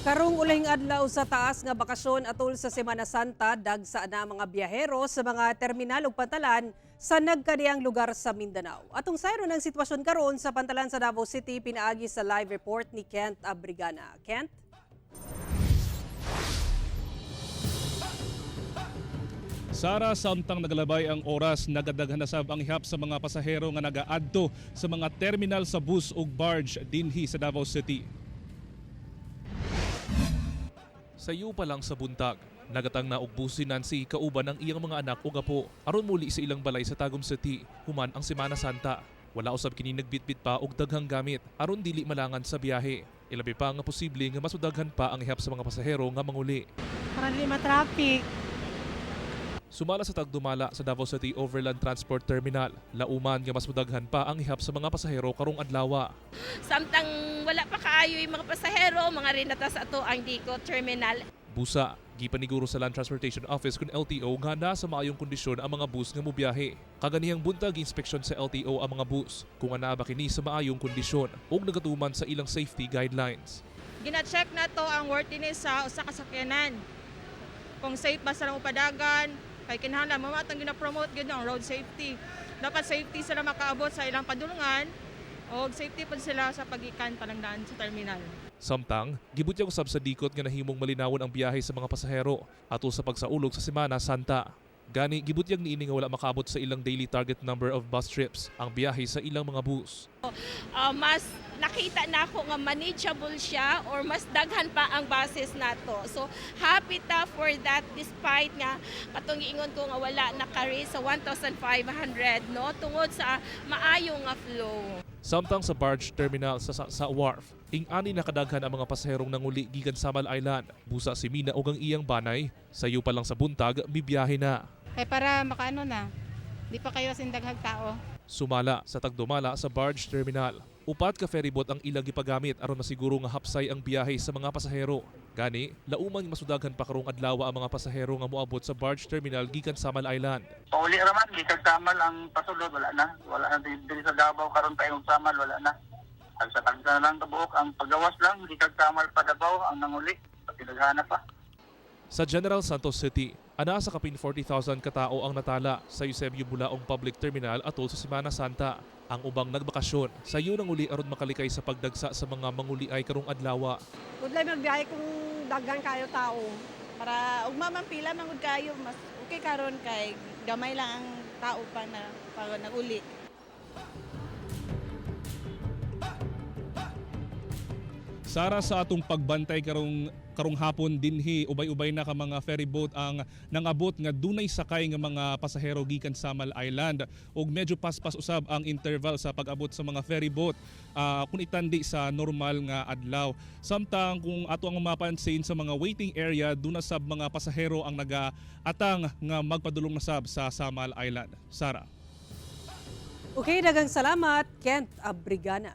Karong uling adlaw sa taas nga bakasyon atol sa Semana Santa, dagsa na mga biyahero sa mga terminal ug pantalan sa nagkadiyang lugar sa Mindanao. Atong sayro ng sitwasyon karon sa pantalan sa Davao City pinaagi sa live report ni Kent Abrigana. Kent? Sara, samtang nagalabay ang oras, nagadaghan na sab ang ihap sa mga pasahero nga nagaadto sa mga terminal sa bus ug barge dinhi sa Davao City. Sayo pa lang sa buntag, nagatang na og businan si kauban ng iyang mga anak ug apo aron muli sa ilang balay sa Tagum City human ang Semana Santa. Wala usab kini nagbitbit pa og daghang gamit aron dili malangan sa biyahe. Ilabi pa nga posible nga masudaghan pa ang ihap sa mga pasahero nga manguli. Para di ma-traffic. Sumala sa tagdumala sa Davao City Overland Transport Terminal, lauman nga mas mudaghan pa ang ihap sa mga pasahero karong adlaw. Samtang wala pa kaayo yung mga pasahero, mga rinata sa ato ang Dico Terminal. Busa, gipaniguro sa Land Transportation Office kun LTO nga nasa maayong kondisyon ang mga bus nga mobiyahe. Kaganihang buntag inspeksyon sa LTO ang mga bus kung ana ba kini sa maayong kondisyon ug nagatuman sa ilang safety guidelines. Gina-check na to ang worthiness sa usa ka sakyanan. Kung safe ba sa upadagan, kay kinahanglan mamatang gina-promote gyud ang road safety. Dapat safety sila makaabot sa ilang padulungan o safety pa sila sa pagikan panangdaan sa terminal. Samtang, gibutyag usab sa dikot nga nahimong malinawon ang biyahe sa mga pasahero ato sa pagsaulog sa Semana Santa. Gani, gibutyag niini nga wala makaabot sa ilang daily target number of bus trips ang biyahe sa ilang mga bus. Mas nakita na ako nga manageable siya or mas daghan pa ang buses nato. So happy ta for that despite nga katong giingon ko nga wala naka-raise sa 1,500 no tungod sa maayo nga flow. Samtang sa barge terminal sa wharf, ing-ani na kadaghan ang mga pasaherong nanguli gikan Samal Island. Busa si Mina ug ang iyang banay, sayo pa lang sa buntag, bibiyahe na. Kaya para makaano na, di pa kayo sindaghag tao. Sumala sa tagdumala sa barge terminal. Upat ka ferryboat ang ilang gipagamit aron masiguro nga hapsay ang biyahe sa mga pasahero. Gani, lauman masudaghan pa karong adlaw ang mga pasahero nga moabot sa barge terminal gikan Samal Island. Pauli raman, gitag Samal ang pasulod, wala na diri sa Davao karon pa yung Samal, wala na. Tagsa na lang kabuok, ang pagawas lang, gitag Samal pa Davao ang nanguli, patidaghana pa. Sa General Santos City, ana sa kapin 40,000 katao ang natala sa Eusebio Bulaong Public Terminal atol sa Semana Santa. Ang ubang nagbakasyon sayo nang uli aron makalikay sa pagdagsa sa mga manguli ay karong adlaw. Udlay magbiyahe kung daghan kayo tao para ugma man pila mangud kayo mas okay karon kay gamay lang ang tao pa na pag naguli. Sara, sa atong pagbantay karong hapon dinhi ubay-ubay na ka mga ferry boat ang nangabot nga dunay sakay nga mga pasahero gikan Samal Island ug medyo paspas usab ang interval sa pag-abot sa mga ferry boat kung itandi sa normal nga adlaw. Samtang kung ato ang mapansin sa mga waiting area, duna sab mga pasahero ang nagaatang nga magpadulong na sab sa Samal Island. Sara. Okay, daghang salamat, Kent Abrigana.